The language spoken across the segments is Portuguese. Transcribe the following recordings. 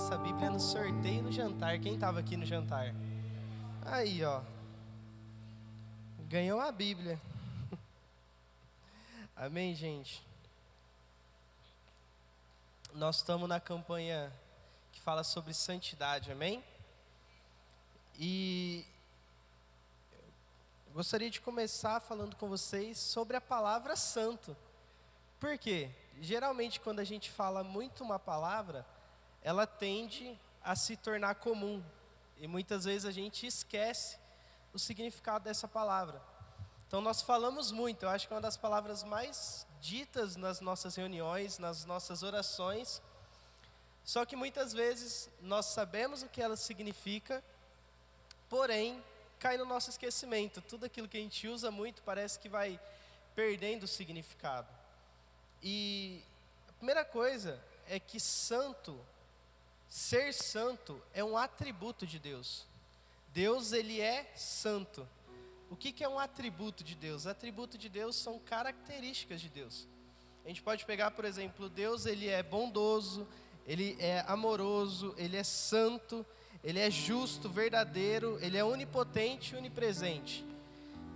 essa Bíblia no sorteio no jantar. Quem estava aqui no jantar? Aí, ó. Ganhou a Bíblia. Amém, gente? Nós estamos na campanha que fala sobre santidade, amém? E eu gostaria de começar falando com vocês sobre a palavra santo. Por quê? Geralmente quando a gente fala muito uma palavra, ela tende a se tornar comum. E muitas vezes a gente esquece o significado dessa palavra. Então nós falamos muito, eu acho que é uma das palavras mais ditas nas nossas reuniões, nas nossas orações. Só que muitas vezes nós sabemos o que ela significa, porém cai no nosso esquecimento. Tudo aquilo que a gente usa muito parece que vai perdendo o significado. E a primeira coisa é que ser santo é um atributo de Deus. Deus, ele é santo. O que é um atributo de Deus? Atributo de Deus são características de Deus. A gente pode pegar, por exemplo, Deus, ele é bondoso, ele é amoroso, ele é santo, ele é justo, verdadeiro, ele é onipotente e onipresente.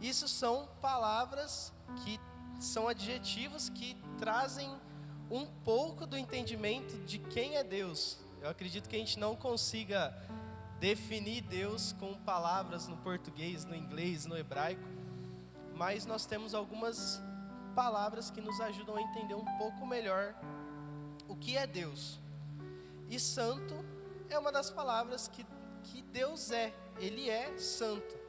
Isso são palavras que são adjetivos que trazem um pouco do entendimento de quem é Deus. Eu acredito que a gente não consiga definir Deus com palavras no português, no inglês, no hebraico, mas nós temos algumas palavras que nos ajudam a entender um pouco melhor o que é Deus. E santo é uma das palavras que Deus é, ele é santo.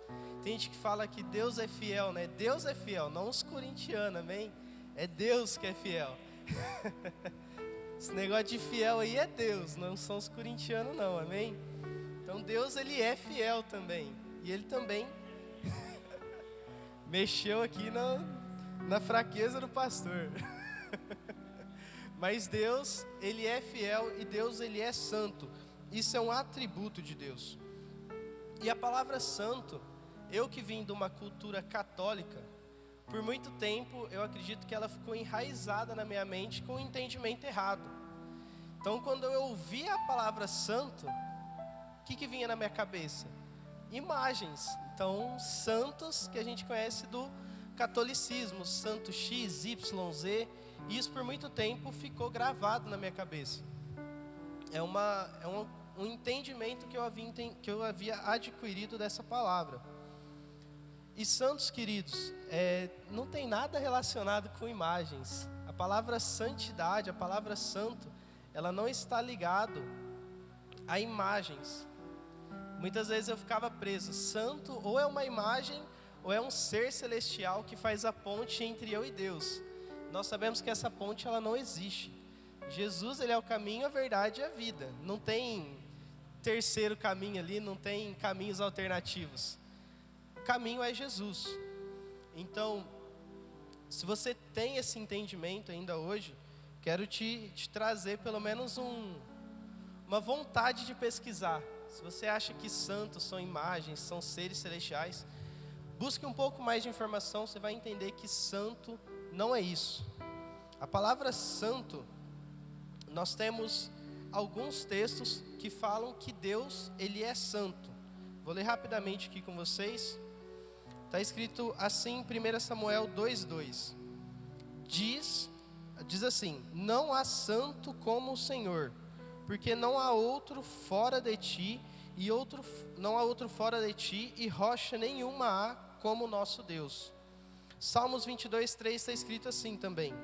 Tem gente que fala que Deus é fiel, né? Deus é fiel, não os corintianos, amém? É Deus que é fiel. Esse negócio de fiel aí é Deus, não são os corintianos não, amém? Então Deus, ele é fiel também. E ele também mexeu aqui na fraqueza do pastor. Mas Deus, ele é fiel e Deus, ele é santo. Isso é um atributo de Deus. E a palavra santo, eu que vim de uma cultura católica, por muito tempo eu acredito que ela ficou enraizada na minha mente com o entendimento errado. Então quando eu ouvi a palavra santo, o que vinha na minha cabeça? Imagens. Então, santos que a gente conhece do catolicismo, santo X, Y, Z, e isso por muito tempo ficou gravado na minha cabeça. É um entendimento que eu havia adquirido dessa palavra. E santos, queridos, não tem nada relacionado com imagens. A palavra santidade, a palavra santo, ela não está ligado a imagens. Muitas vezes eu ficava preso. Santo ou é uma imagem ou é um ser celestial que faz a ponte entre eu e Deus. Nós sabemos que essa ponte, ela não existe. Jesus, ele é o caminho, a verdade e a vida. Não tem terceiro caminho ali, não tem caminhos alternativos. O caminho é Jesus. Então, se você tem esse entendimento ainda hoje, quero te trazer pelo menos uma vontade de pesquisar. Se você acha que santos são imagens, são seres celestiais, busque um pouco mais de informação, você vai entender que santo não é isso. A palavra santo, nós temos alguns textos que falam que Deus, ele é santo. Vou ler rapidamente aqui com vocês. Está escrito assim em 1 Samuel 2:2. Diz assim: não há santo como o Senhor, porque não há outro fora de ti, não há outro fora de ti, e rocha nenhuma há como o nosso Deus. Salmos 22:3 está escrito assim também: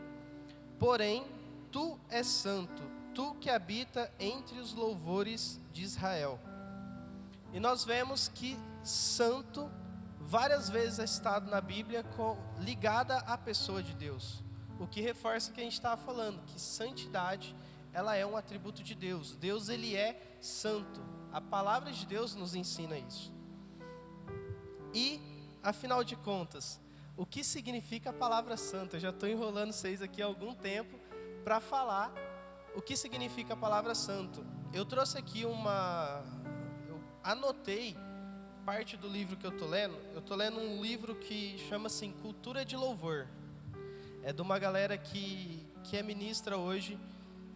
porém, tu és santo, tu que habita entre os louvores de Israel. E nós vemos que santo várias vezes é citado na Bíblia ligada à pessoa de Deus, o que reforça o que a gente estava falando, que santidade, ela é um atributo de Deus. Deus, ele é santo. A palavra de Deus nos ensina isso. E, afinal de contas, o que significa a palavra santa? Eu já estou enrolando vocês aqui há algum tempo para falar o que significa a palavra santo. Eu trouxe aqui eu anotei parte do livro que eu estou lendo. Eu estou lendo um livro que chama assim, Cultura de Louvor. É de uma galera que é ministra hoje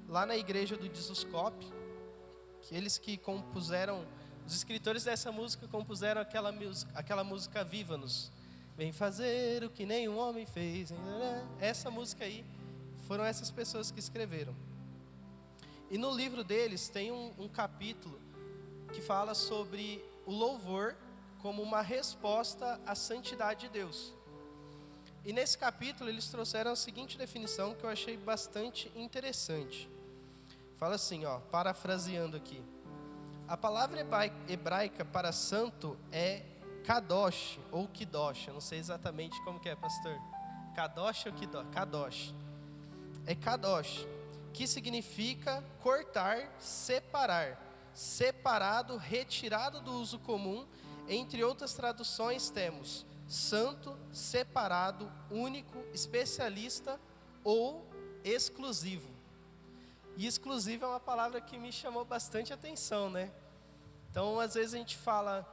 lá na igreja do Jesuscope. aqueles que compuseram, os escritores dessa música compuseram aquela música Viva-nos. Vem fazer o que nenhum homem fez. Essa música aí, foram essas pessoas que escreveram. E no livro deles tem um capítulo que fala sobre o louvor como uma resposta à santidade de Deus. E nesse capítulo eles trouxeram a seguinte definição que eu achei bastante interessante. Fala assim, parafraseando aqui. A palavra hebraica para santo é kadosh ou kidosh. Eu não sei exatamente como que é, pastor. Kadosh ou kidosh? Kadosh. É kadosh, que significa cortar, separar, separado, retirado do uso comum. Entre outras traduções temos santo, separado, único, especialista ou exclusivo. E exclusivo é uma palavra que me chamou bastante atenção, né? Então, às vezes a gente fala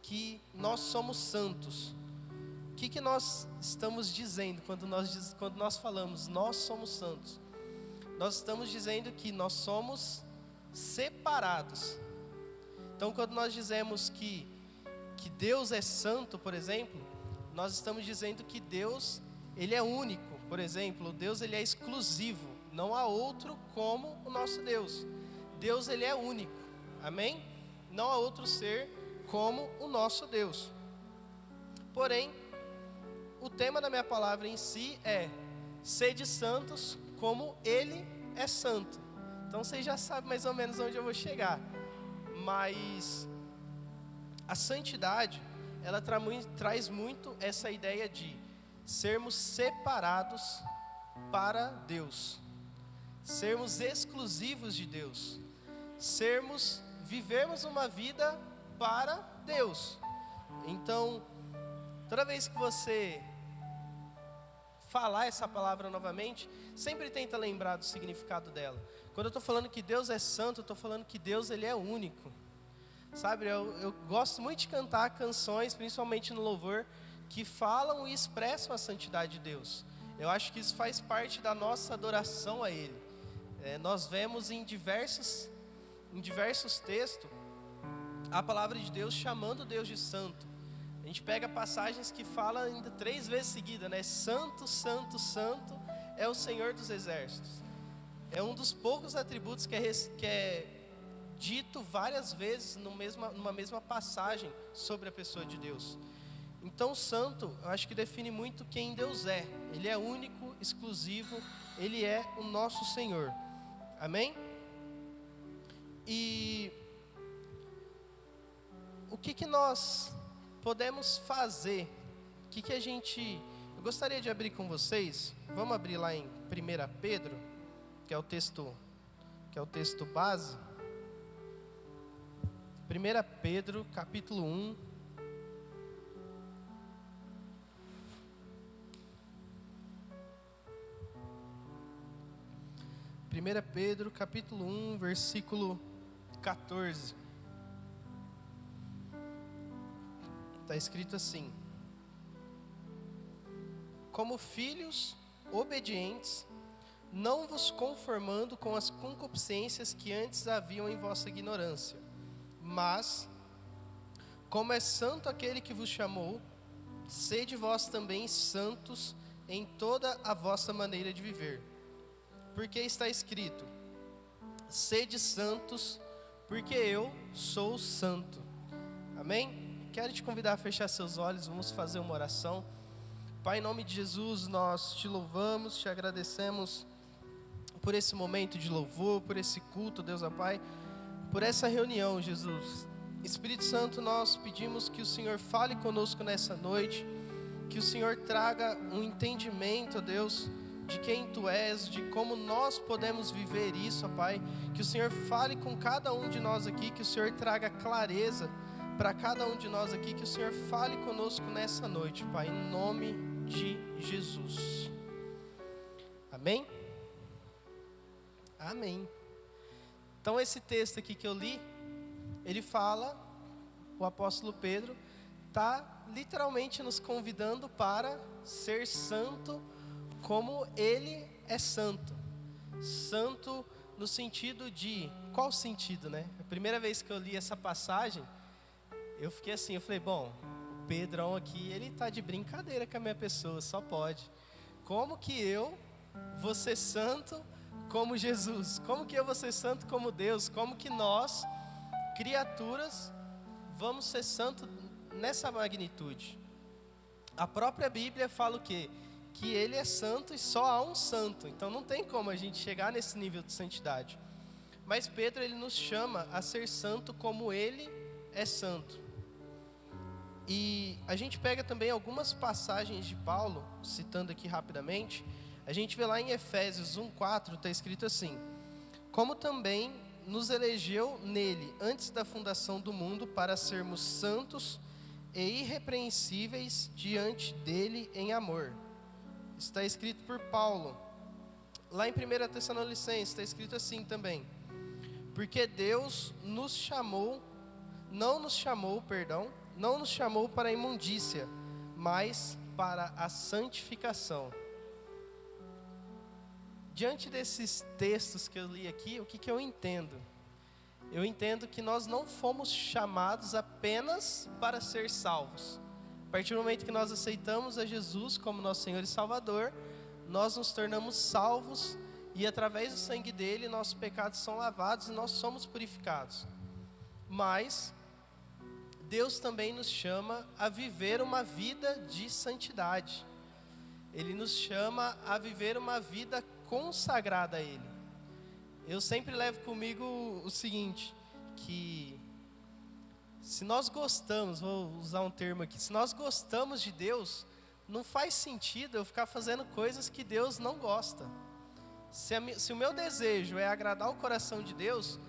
que nós somos santos. O que nós estamos dizendo quando nós falamos nós somos santos? Nós estamos dizendo que nós somos separados. Então, quando nós dizemos que Deus é santo, por exemplo, nós estamos dizendo que Deus, Ele é único. Por exemplo, Deus, Ele é exclusivo. Não há outro como o nosso Deus. Deus, Ele é único. Amém? Não há outro ser como o nosso Deus. Porém, o tema da minha palavra em si é: sede santos como Ele é santo. Então você já sabe mais ou menos onde eu vou chegar. Mas a santidade, ela traz muito essa ideia de sermos separados para Deus, sermos exclusivos de Deus, vivermos uma vida para Deus. Então, toda vez que você falar essa palavra novamente, sempre tenta lembrar do significado dela. Quando eu estou falando que Deus é santo, eu estou falando que Deus, Ele é único. Sabe, eu gosto muito de cantar canções, principalmente no louvor, que falam e expressam a santidade de Deus. Eu acho que isso faz parte da nossa adoração a Ele. Nós vemos em diversos textos a palavra de Deus chamando Deus de santo. A gente pega passagens que falam ainda 3 vezes seguida, né? Santo, santo, santo é o Senhor dos exércitos. É um dos poucos atributos que é dito várias vezes numa mesma passagem sobre a pessoa de Deus. Então, santo, eu acho que define muito quem Deus é. Ele é único, exclusivo, Ele é o nosso Senhor. Amém? E o que nós podemos fazer? Eu gostaria de abrir com vocês. Vamos abrir lá em 1 Pedro, que é o texto base. 1 Pedro, capítulo 1. Pedro, capítulo 1, versículo 14. Está escrito assim: como filhos obedientes, não vos conformando com as concupiscências que antes haviam em vossa ignorância, mas, como é santo aquele que vos chamou, sede vós também santos em toda a vossa maneira de viver. Porque está escrito: sede santos, porque eu sou santo. Amém? Quero te convidar a fechar seus olhos, vamos fazer uma oração. Pai, em nome de Jesus, nós te louvamos, te agradecemos por esse momento de louvor, por esse culto, Deus, Pai, por essa reunião, Jesus. Espírito Santo, nós pedimos que o Senhor fale conosco nessa noite, que o Senhor traga um entendimento, Deus, de quem Tu és, de como nós podemos viver isso, Pai. Que o Senhor fale com cada um de nós aqui, que o Senhor traga clareza para cada um de nós aqui, que o Senhor fale conosco nessa noite, Pai, em nome de Jesus. Amém? Amém. Então esse texto aqui que eu li, ele fala, o apóstolo Pedro está literalmente nos convidando para ser santo como Ele é santo. Santo no sentido de, qual sentido, né? A primeira vez que eu li essa passagem, eu fiquei assim, eu falei, bom, o Pedrão aqui, ele tá de brincadeira com a minha pessoa, só pode. Como que eu vou ser santo como Jesus? Como que eu vou ser santo como Deus? Como que nós, criaturas, vamos ser santos nessa magnitude? A própria Bíblia fala o quê? Que ele é santo e só há um santo. Então não tem como a gente chegar nesse nível de santidade. Mas Pedro, ele nos chama a ser santo como ele é santo. E a gente pega também algumas passagens de Paulo, citando aqui rapidamente. A gente vê lá em Efésios 1:4, está escrito assim: como também nos elegeu nele, antes da fundação do mundo, para sermos santos e irrepreensíveis diante dele em amor. Está escrito por Paulo. Lá em 1 Tessalonicenses está escrito assim também: porque Deus não nos chamou para a imundícia, mas para a santificação. Diante desses textos que eu li aqui, o que eu entendo? Eu entendo que nós não fomos chamados apenas para ser salvos. A partir do momento que nós aceitamos a Jesus como nosso Senhor e Salvador, nós nos tornamos salvos e através do sangue dele, nossos pecados são lavados e nós somos purificados. Mas Deus também nos chama a viver uma vida de santidade. Ele nos chama a viver uma vida consagrada a Ele. Eu sempre levo comigo o seguinte, que se nós gostamos, vou usar um termo aqui, se nós gostamos de Deus, não faz sentido eu ficar fazendo coisas que Deus não gosta. Se o meu desejo é agradar o coração de Deus,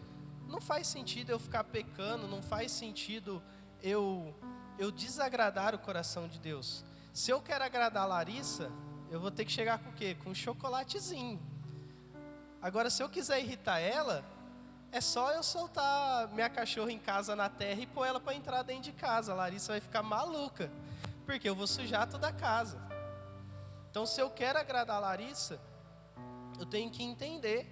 não faz sentido eu ficar pecando, não faz sentido eu desagradar o coração de Deus. Se eu quero agradar a Larissa, eu vou ter que chegar com o quê? Com um chocolatezinho. Agora, se eu quiser irritar ela, é só eu soltar minha cachorra em casa na terra e pôr ela para entrar dentro de casa. A Larissa vai ficar maluca, porque eu vou sujar toda a casa. Então, se eu quero agradar a Larissa, eu tenho que entender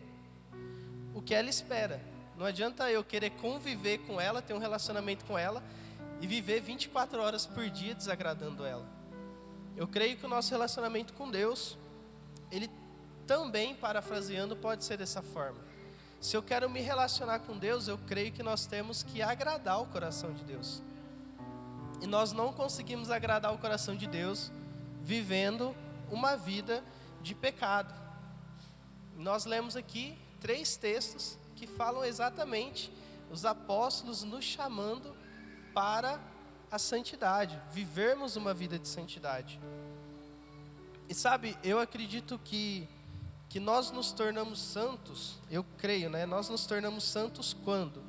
o que ela espera. Não adianta eu querer conviver com ela, ter um relacionamento com ela e viver 24 horas por dia desagradando ela. Eu creio que o nosso relacionamento com Deus, ele também, parafraseando, pode ser dessa forma. Se eu quero me relacionar com Deus, eu creio que nós temos que agradar o coração de Deus. E nós não conseguimos agradar o coração de Deus vivendo uma vida de pecado. Nós lemos aqui 3 textos que falam exatamente os apóstolos nos chamando para a santidade, vivermos uma vida de santidade. E sabe, eu acredito que nós nos tornamos santos, eu creio, né? Nós nos tornamos santos quando?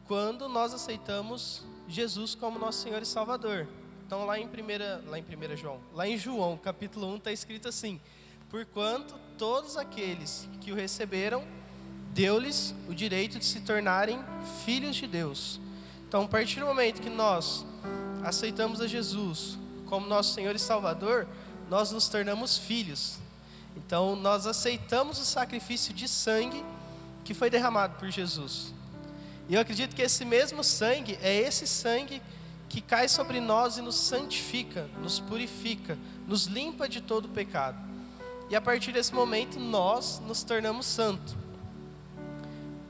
Quando nós aceitamos Jesus como nosso Senhor e Salvador. Então lá em João, capítulo 1, está escrito assim: porquanto todos aqueles que o receberam, deu-lhes o direito de se tornarem filhos de Deus. Então, a partir do momento que nós aceitamos a Jesus como nosso Senhor e Salvador, nós nos tornamos filhos. Então, nós aceitamos o sacrifício de sangue que foi derramado por Jesus. E eu acredito que esse mesmo sangue é esse sangue que cai sobre nós e nos santifica, nos purifica, nos limpa de todo o pecado. E a partir desse momento, nós nos tornamos santos.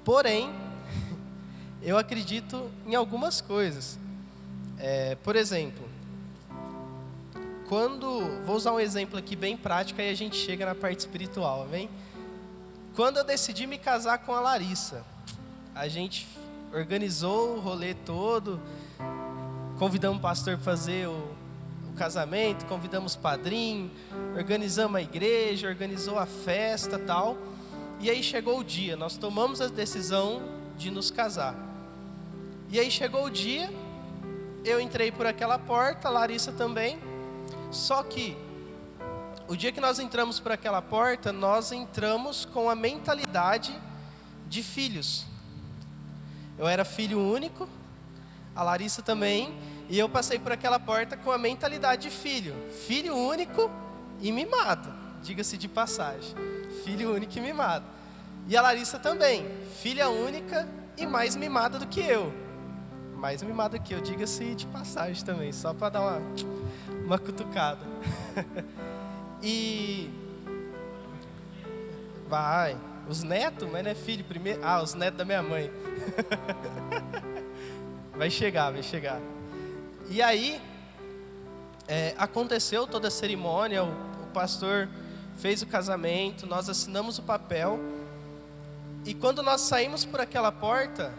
Porém, eu acredito em algumas coisas. Por exemplo, vou usar um exemplo aqui bem prático, aí a gente chega na parte espiritual, amém? Quando eu decidi me casar com a Larissa, a gente organizou o rolê todo, convidamos o pastor para fazer o casamento, convidamos o padrinho, organizamos a igreja, organizou a festa e tal. E aí chegou o dia, nós tomamos a decisão de nos casar. E aí chegou o dia, eu entrei por aquela porta, a Larissa também. Só que, o dia que nós entramos por aquela porta, nós entramos com a mentalidade de filhos. Eu era filho único, a Larissa também, e eu passei por aquela porta com a mentalidade de filho. Filho único e mimado, diga-se de passagem. Filho único e mimado. E a Larissa também, filha única e mais mimada do que eu. Mais mimada do que eu, diga-se de passagem também, só para dar uma cutucada. E vai, os netos, mas não é filho primeiro. Ah, os netos da minha mãe. Vai chegar. E aí, aconteceu toda a cerimônia, o pastor fez o casamento, nós assinamos o papel. E quando nós saímos por aquela porta,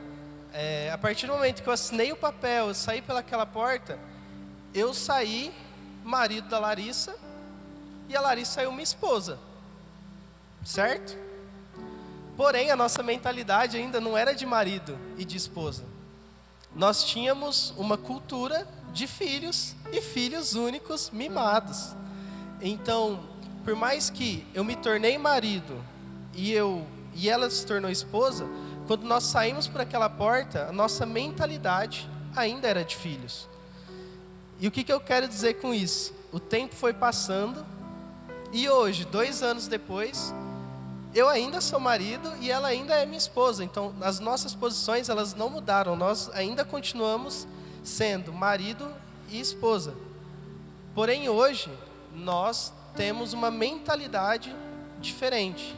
a partir do momento que eu assinei o papel, eu saí pelaquela porta, eu saí marido da Larissa e a Larissa saiu minha esposa, certo? Porém, a nossa mentalidade ainda não era de marido e de esposa. Nós tínhamos uma cultura de filhos e filhos únicos mimados. Então, por mais que eu me tornei marido e ela se tornou esposa, quando nós saímos por aquela porta, a nossa mentalidade ainda era de filhos. E o que eu quero dizer com isso? O tempo foi passando e hoje, 2 anos depois, eu ainda sou marido e ela ainda é minha esposa. Então, as nossas posições, elas não mudaram. Nós ainda continuamos sendo marido e esposa. Porém, hoje, nós temos uma mentalidade diferente.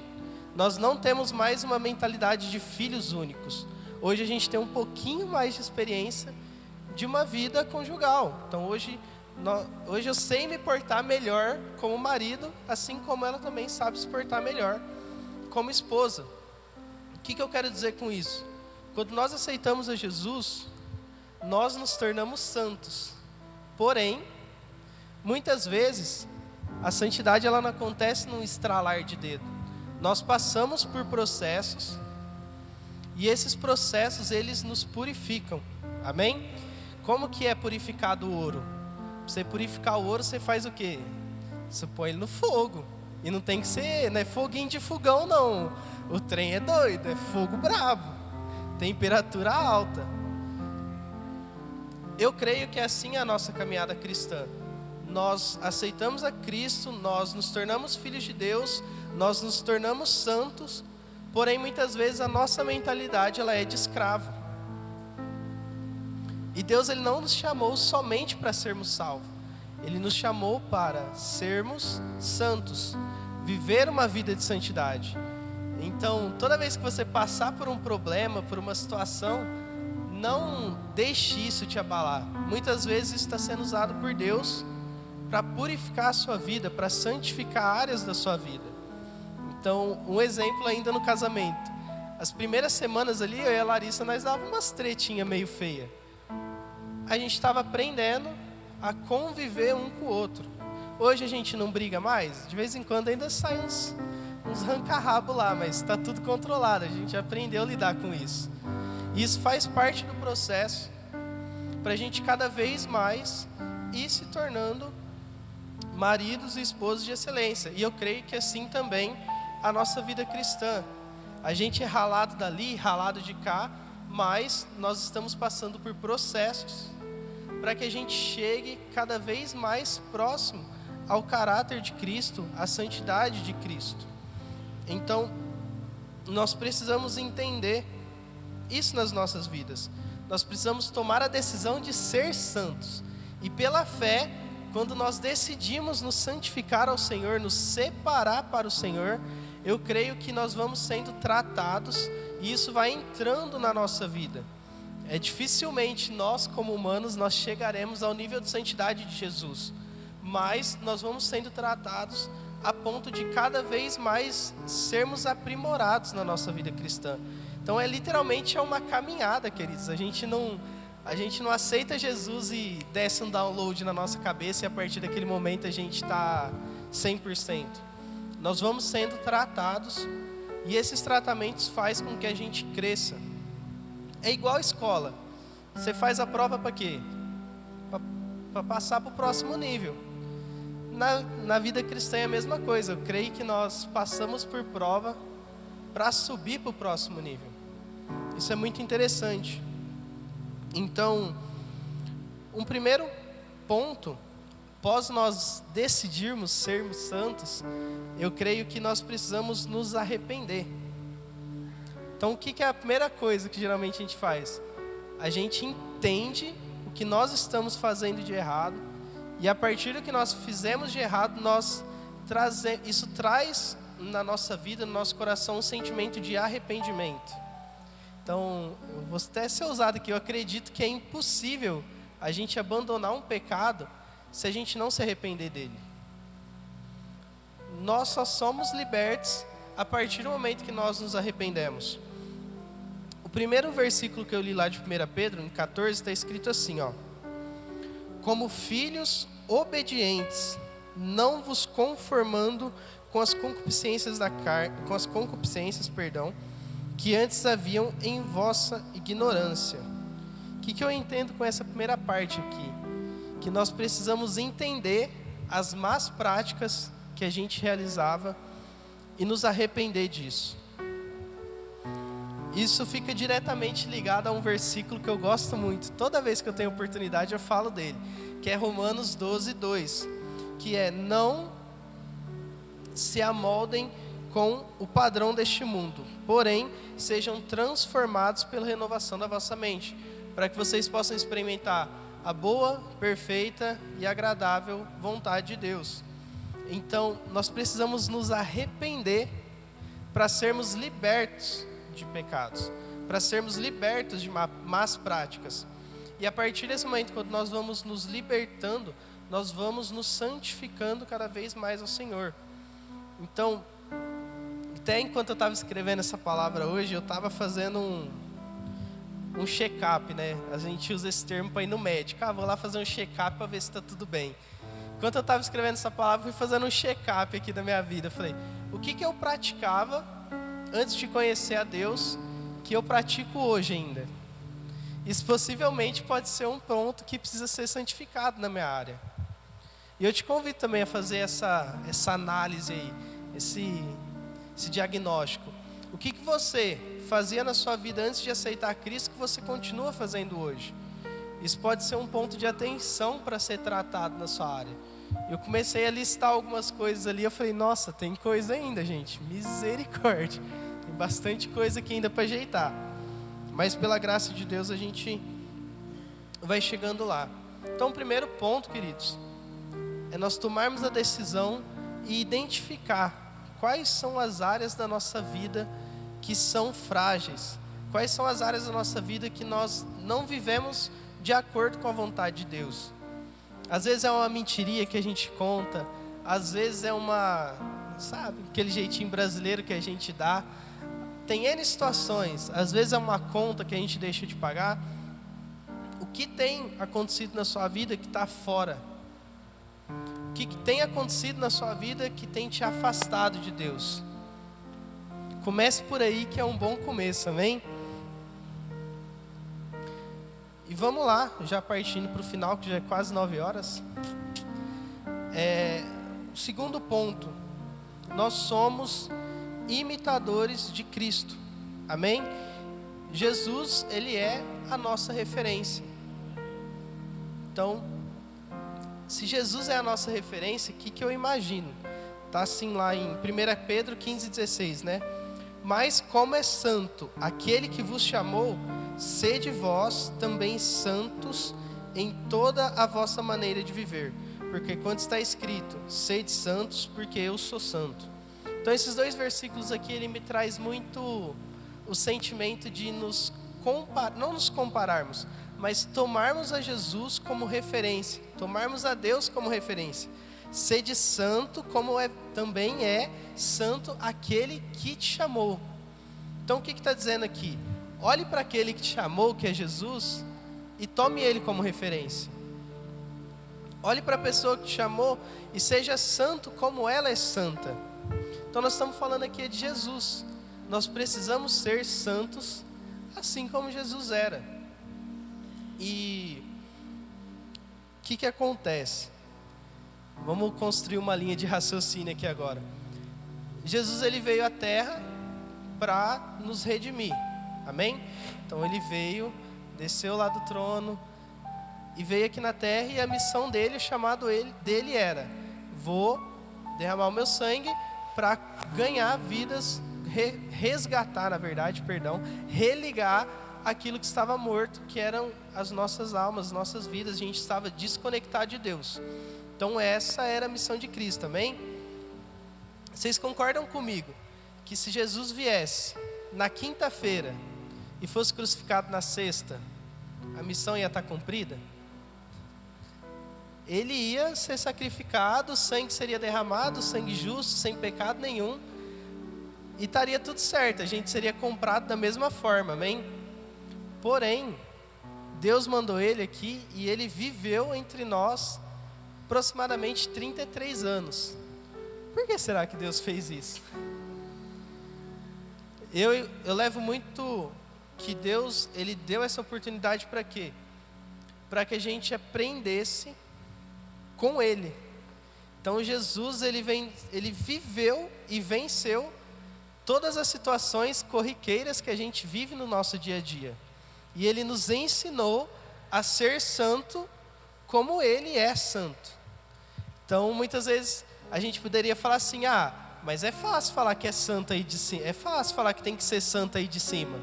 Nós não temos mais uma mentalidade de filhos únicos. Hoje a gente tem um pouquinho mais de experiência de uma vida conjugal. Então hoje eu sei me portar melhor como marido, assim como ela também sabe se portar melhor como esposa. O que eu quero dizer com isso? Quando nós aceitamos a Jesus, nós nos tornamos santos. Porém, muitas vezes, a santidade ela não acontece num estralar de dedo. Nós passamos por processos e esses processos eles nos purificam, amém? Como que é purificado o ouro? Para você purificar o ouro, você faz o quê? Você põe ele no fogo, e não tem que ser, não é foguinho de fogão não, o trem é doido, é fogo brabo, temperatura alta. Eu creio que é assim a nossa caminhada cristã. Nós aceitamos a Cristo, nós nos tornamos filhos de Deus, nós nos tornamos santos, porém muitas vezes a nossa mentalidade ela é de escravo. E Deus ele não nos chamou somente para sermos salvos, Ele nos chamou para sermos santos, viver uma vida de santidade. Então, toda vez que você passar por um problema, por uma situação, não deixe isso te abalar. Muitas vezes isso está sendo usado por Deus para purificar a sua vida, para santificar áreas da sua vida. Então, um exemplo ainda no casamento. As primeiras semanas ali, eu e a Larissa, nós dávamos umas tretinhas meio feias. A gente estava aprendendo a conviver um com o outro. Hoje a gente não briga mais, de vez em quando ainda sai uns ranca-rabo lá, mas está tudo controlado, a gente aprendeu a lidar com isso. E isso faz parte do processo, para a gente cada vez mais ir se tornando maridos e esposos de excelência. E eu creio que assim também a nossa vida cristã. A gente é ralado dali, ralado de cá, mas nós estamos passando por processos para que a gente chegue cada vez mais próximo ao caráter de Cristo, à santidade de Cristo. Então, nós precisamos entender isso nas nossas vidas. Nós precisamos tomar a decisão de ser santos. E pela fé, quando nós decidimos nos santificar ao Senhor, nos separar para o Senhor, eu creio que nós vamos sendo tratados e isso vai entrando na nossa vida. Dificilmente nós, como humanos, nós chegaremos ao nível de santidade de Jesus, mas nós vamos sendo tratados a ponto de cada vez mais sermos aprimorados na nossa vida cristã. Então literalmente uma caminhada, queridos. A gente não aceita Jesus e desce um download na nossa cabeça e a partir daquele momento a gente está 100%. Nós vamos sendo tratados e esses tratamentos fazem com que a gente cresça. É igual a escola. Você faz a prova para quê? Para passar para o próximo nível. Na vida cristã é a mesma coisa. Eu creio que nós passamos por prova para subir para o próximo nível. Isso é muito interessante. Então, um primeiro ponto, após nós decidirmos sermos santos, eu creio que nós precisamos nos arrepender. Então, o que é a primeira coisa que geralmente a gente faz? A gente entende o que nós estamos fazendo de errado, e a partir do que nós fizemos de errado, isso traz na nossa vida, no nosso coração, um sentimento de arrependimento. Então, eu vou até ser ousado aqui, eu acredito que é impossível a gente abandonar um pecado se a gente não se arrepender dele. Nós só somos libertos a partir do momento que nós nos arrependemos. O primeiro versículo que eu li lá de 1 Pedro, em 14, está escrito assim, ó: como filhos obedientes, não vos conformando com as concupiscências da carne, que antes haviam em vossa ignorância. O que eu entendo com essa primeira parte aqui? Que nós precisamos entender as más práticas que a gente realizava e nos arrepender disso. Isso fica diretamente ligado a um versículo que eu gosto muito. Toda vez que eu tenho oportunidade eu falo dele, que é Romanos 12:2, que é: não se amoldem com o padrão deste mundo, porém sejam transformados pela renovação da vossa mente, para que vocês possam experimentar a boa, perfeita e agradável vontade de Deus. Então, nós precisamos nos arrepender para sermos libertos de pecados, para sermos libertos de más práticas. E a partir desse momento, quando nós vamos nos libertando, nós vamos nos santificando cada vez mais ao Senhor. Então, até enquanto eu estava escrevendo essa palavra hoje, eu estava fazendo um check-up, né? A gente usa esse termo para ir no médico. Vou lá fazer um check-up para ver se está tudo bem. Enquanto eu estava escrevendo essa palavra, fui fazendo um check-up aqui da minha vida. Eu falei, o que eu praticava antes de conhecer a Deus, que eu pratico hoje ainda? Isso possivelmente pode ser um ponto que precisa ser santificado na minha área. E eu te convido também a fazer essa análise aí, esse diagnóstico. O que você fazia na sua vida antes de aceitar Cristo que você continua fazendo hoje? Isso pode ser um ponto de atenção para ser tratado na sua área. Eu comecei a listar algumas coisas ali, eu falei, nossa, tem coisa ainda, gente, misericórdia. Tem bastante coisa aqui ainda para ajeitar. Mas pela graça de Deus a gente vai chegando lá. Então o primeiro ponto, queridos, é nós tomarmos a decisão e identificar quais são as áreas da nossa vida que são frágeis. Quais são as áreas da nossa vida que nós não vivemos de acordo com a vontade de Deus. Às vezes é uma mentiria que a gente conta, às vezes é aquele jeitinho brasileiro que a gente dá. Tem N situações, às vezes é uma conta que a gente deixa de pagar. O que tem acontecido na sua vida que está fora? O que tem acontecido na sua vida que tem te afastado de Deus? Comece por aí, que é um bom começo, amém? E vamos lá, já partindo para o final, que já é quase 9 horas. O segundo ponto, nós somos imitadores de Cristo, amém? Jesus, Ele é a nossa referência. Então, se Jesus é a nossa referência, o que eu imagino? Está assim lá em 1 Pedro 15:16, né? Mas como é santo aquele que vos chamou, sede vós também santos em toda a vossa maneira de viver. Porque quando está escrito, sede santos, porque eu sou santo. Então esses dois versículos aqui, ele me traz muito o sentimento de não nos compararmos, mas tomarmos a Jesus como referência, tomarmos a Deus como referência. Sede santo, como também é santo aquele que te chamou. Então o que está dizendo aqui? Olhe para aquele que te chamou, que é Jesus, e tome ele como referência. Olhe para a pessoa que te chamou e seja santo como ela é santa. Então nós estamos falando aqui de Jesus. Nós precisamos ser santos assim como Jesus era. E o que acontece? Vamos construir uma linha de raciocínio aqui agora. Jesus, ele veio à Terra para nos redimir, amém? Então ele veio, desceu lá do trono e veio aqui na Terra, e a missão dele, o chamado dele era: vou derramar o meu sangue para ganhar vidas, resgatar, na verdade, perdão, religar aquilo que estava morto, que eram as nossas almas, as nossas vidas. A gente estava desconectado de Deus. Então essa era a missão de Cristo, amém? Vocês concordam comigo que se Jesus viesse na quinta-feira e fosse crucificado na sexta, a missão ia estar cumprida? Ele ia ser sacrificado, o sangue seria derramado, sangue justo, sem pecado nenhum, e estaria tudo certo, a gente seria comprado da mesma forma, amém? Porém, Deus mandou ele aqui e ele viveu entre nós aproximadamente 33 anos. Por que será que Deus fez isso? Eu levo muito que Deus, Ele deu essa oportunidade para quê? Para que a gente aprendesse com Ele. Então Jesus, ele viveu e venceu todas as situações corriqueiras que a gente vive no nosso dia a dia. E Ele nos ensinou a ser santo como Ele é santo. Então muitas vezes a gente poderia falar assim, mas é fácil falar que é santo aí de cima, é fácil falar que tem que ser santo aí de cima.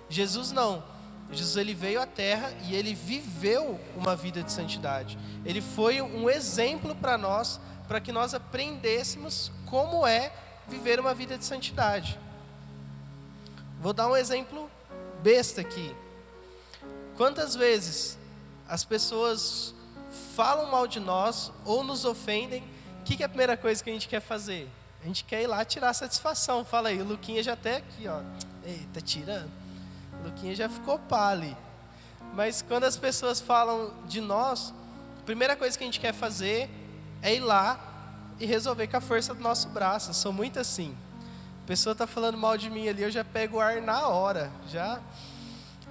Jesus não. Jesus, ele veio à terra e ele viveu uma vida de santidade. Ele foi um exemplo para nós, para que nós aprendêssemos como é viver uma vida de santidade. Vou dar um exemplo besta aqui. Quantas vezes as pessoas falam mal de nós ou nos ofendem, o que é a primeira coisa que a gente quer fazer? A gente quer ir lá tirar satisfação. Fala aí, o Luquinha já até aqui, ó. Eita, tirando. O Luquinha já ficou pá ali. Mas quando as pessoas falam de nós, a primeira coisa que a gente quer fazer é ir lá e resolver com a força do nosso braço. Eu sou muito assim. A pessoa está falando mal de mim ali, eu já pego o ar na hora.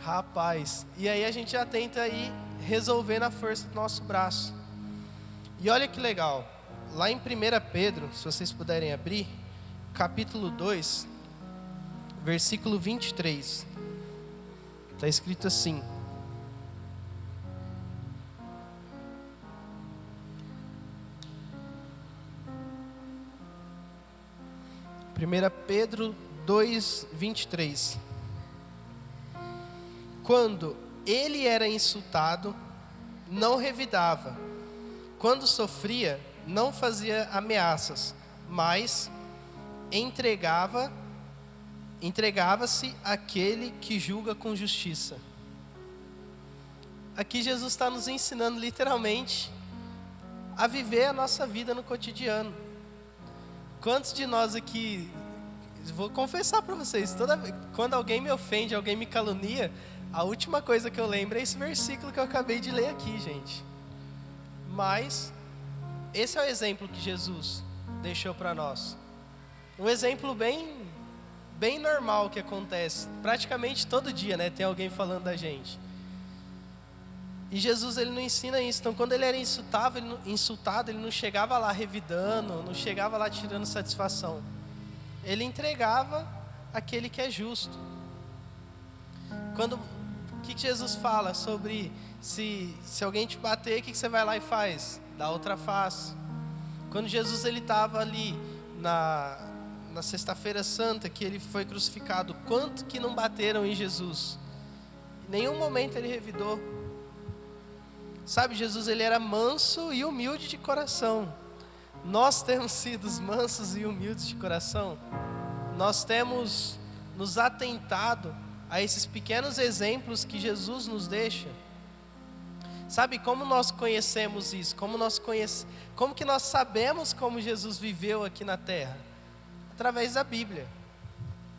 Rapaz. E aí a gente já tenta ir resolver na força do nosso braço. E olha que legal. Lá em 1 Pedro, se vocês puderem abrir, capítulo 2, versículo 23. Está escrito assim: Pedro 2, 23. Quando ele era insultado, não revidava. Quando sofria, não fazia ameaças, mas entregava-se àquele que julga com justiça. Aqui Jesus está nos ensinando literalmente a viver a nossa vida no cotidiano. Quantos de nós aqui, vou confessar para vocês, quando alguém me ofende, alguém me calunia, a última coisa que eu lembro é esse versículo que eu acabei de ler aqui, gente. Mas esse é o exemplo que Jesus deixou para nós. Um exemplo bem normal que acontece praticamente todo dia, né? Tem alguém falando da gente. E Jesus, ele não ensina isso. Então quando ele era insultado, ele não chegava lá revidando, não chegava lá tirando satisfação. Ele entregava aquele que é justo. O que Jesus fala sobre se alguém te bater, o que você vai lá e faz? Dá outra face. Quando Jesus ele estava ali na sexta-feira santa, que ele foi crucificado, quanto que não bateram em Jesus? Em nenhum momento ele revidou. Sabe, Jesus ele era manso e humilde de coração. Nós temos sido mansos e humildes de coração. Nós temos nos atentado a esses pequenos exemplos que Jesus nos deixa. Sabe como nós conhecemos isso? Como que nós sabemos como Jesus viveu aqui na terra? Através da Bíblia.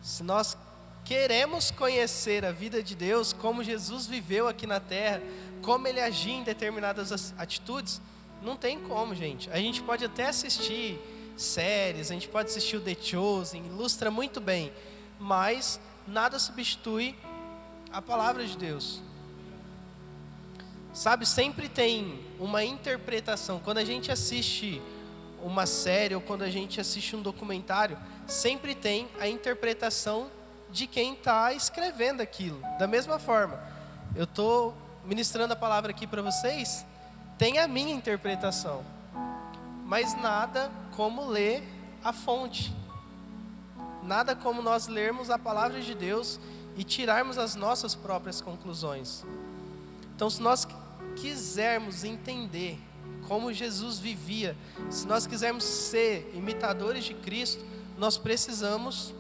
Se nós queremos conhecer a vida de Deus, como Jesus viveu aqui na terra, como Ele agia em determinadas atitudes, não tem como, gente. A gente pode até assistir séries, a gente pode assistir o The Chosen, ilustra muito bem, mas nada substitui a palavra de Deus. Sabe, sempre tem uma interpretação. Quando a gente assiste uma série ou quando a gente assiste um documentário, sempre tem a interpretação de quem está escrevendo aquilo. Da mesma forma, eu estou ministrando a palavra aqui para vocês, tem a minha interpretação, mas nada como ler a fonte. nada como nós lermos a palavra de Deus e tirarmos as nossas próprias conclusões. Então, se nós quisermos entender como Jesus vivia, se nós quisermos ser imitadores de Cristo, nós precisamos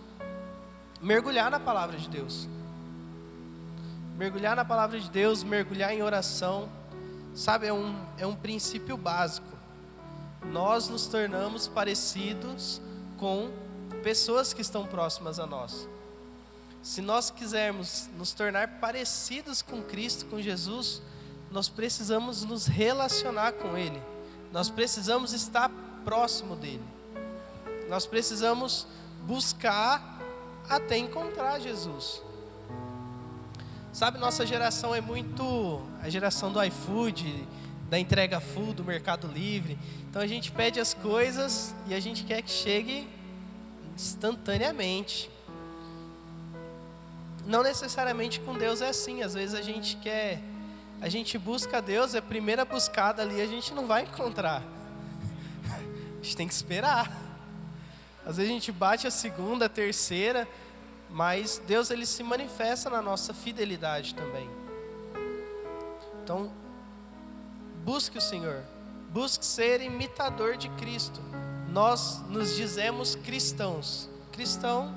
mergulhar na palavra de Deus. Mergulhar na palavra de Deus, mergulhar em oração, sabe, é um princípio básico. Nós nos tornamos parecidos com pessoas que estão próximas a nós. Se nós quisermos nos tornar parecidos com Cristo, com Jesus, nós precisamos nos relacionar com Ele. Nós precisamos estar próximo dEle. Nós precisamos buscar até encontrar Jesus. Sabe, nossa geração é muito a geração do iFood, da entrega full, do Mercado Livre. Então a gente pede as coisas e a gente quer que chegue instantaneamente. Não necessariamente com Deus é assim. Às vezes a gente busca Deus, é a primeira buscada ali, a gente não vai encontrar. A gente tem que esperar. Às vezes a gente bate a segunda, a terceira, mas Deus, ele se manifesta na nossa fidelidade também. Então, busque o Senhor, busque ser imitador de Cristo. Nós nos dizemos cristãos. Cristão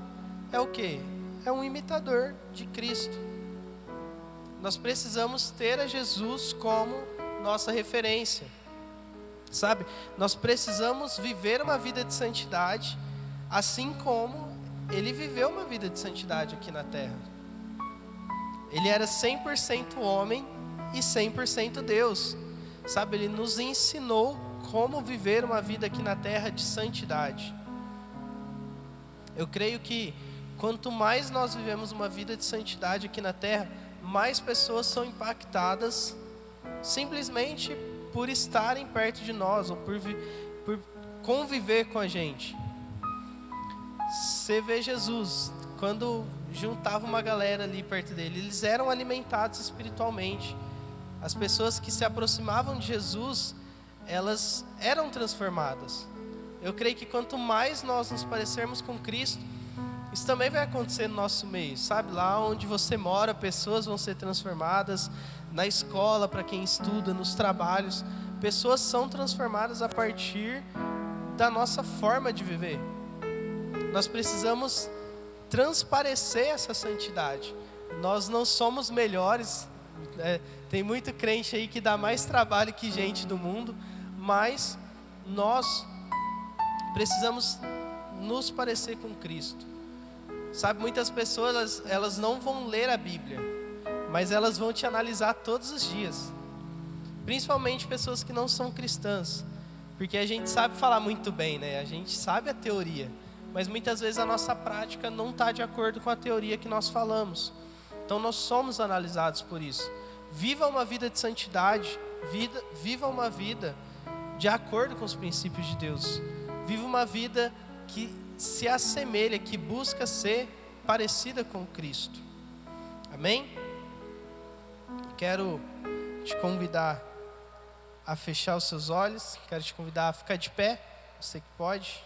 é o quê? É um imitador de Cristo. Nós precisamos ter a Jesus como nossa referência. Sabe? Nós precisamos viver uma vida de santidade, assim como Ele viveu uma vida de santidade aqui na terra. Ele era 100% homem e 100% Deus. Sabe? Ele nos ensinou como viver uma vida aqui na terra de santidade. Eu creio que quanto mais nós vivemos uma vida de santidade aqui na terra, mais pessoas são impactadas simplesmente por estarem perto de nós ou por conviver com a gente. Você vê Jesus, quando juntava uma galera ali perto dele, eles eram alimentados espiritualmente. As pessoas que se aproximavam de Jesus, elas eram transformadas. Eu creio que quanto mais nós nos parecermos com Cristo, isso também vai acontecer no nosso meio, sabe? Lá onde você mora, pessoas vão ser transformadas. Na escola, para quem estuda, nos trabalhos, pessoas são transformadas a partir da nossa forma de viver. Nós precisamos transparecer essa santidade. Nós não somos melhores, tem muito crente aí que dá mais trabalho que gente do mundo, mas nós precisamos nos parecer com Cristo. Sabe, muitas pessoas, elas não vão ler a Bíblia, mas elas vão te analisar todos os dias. Principalmente pessoas que não são cristãs, porque a gente sabe falar muito bem, né? A gente sabe a teoria, mas muitas vezes a nossa prática não está de acordo com a teoria que nós falamos. Então nós somos analisados por isso. Viva uma vida de santidade, viva uma vida de acordo com os princípios de Deus. Viva uma vida que se assemelha, que busca ser parecida com Cristo. Amém? Quero te convidar a fechar os seus olhos. Quero te convidar a ficar de pé, você que pode.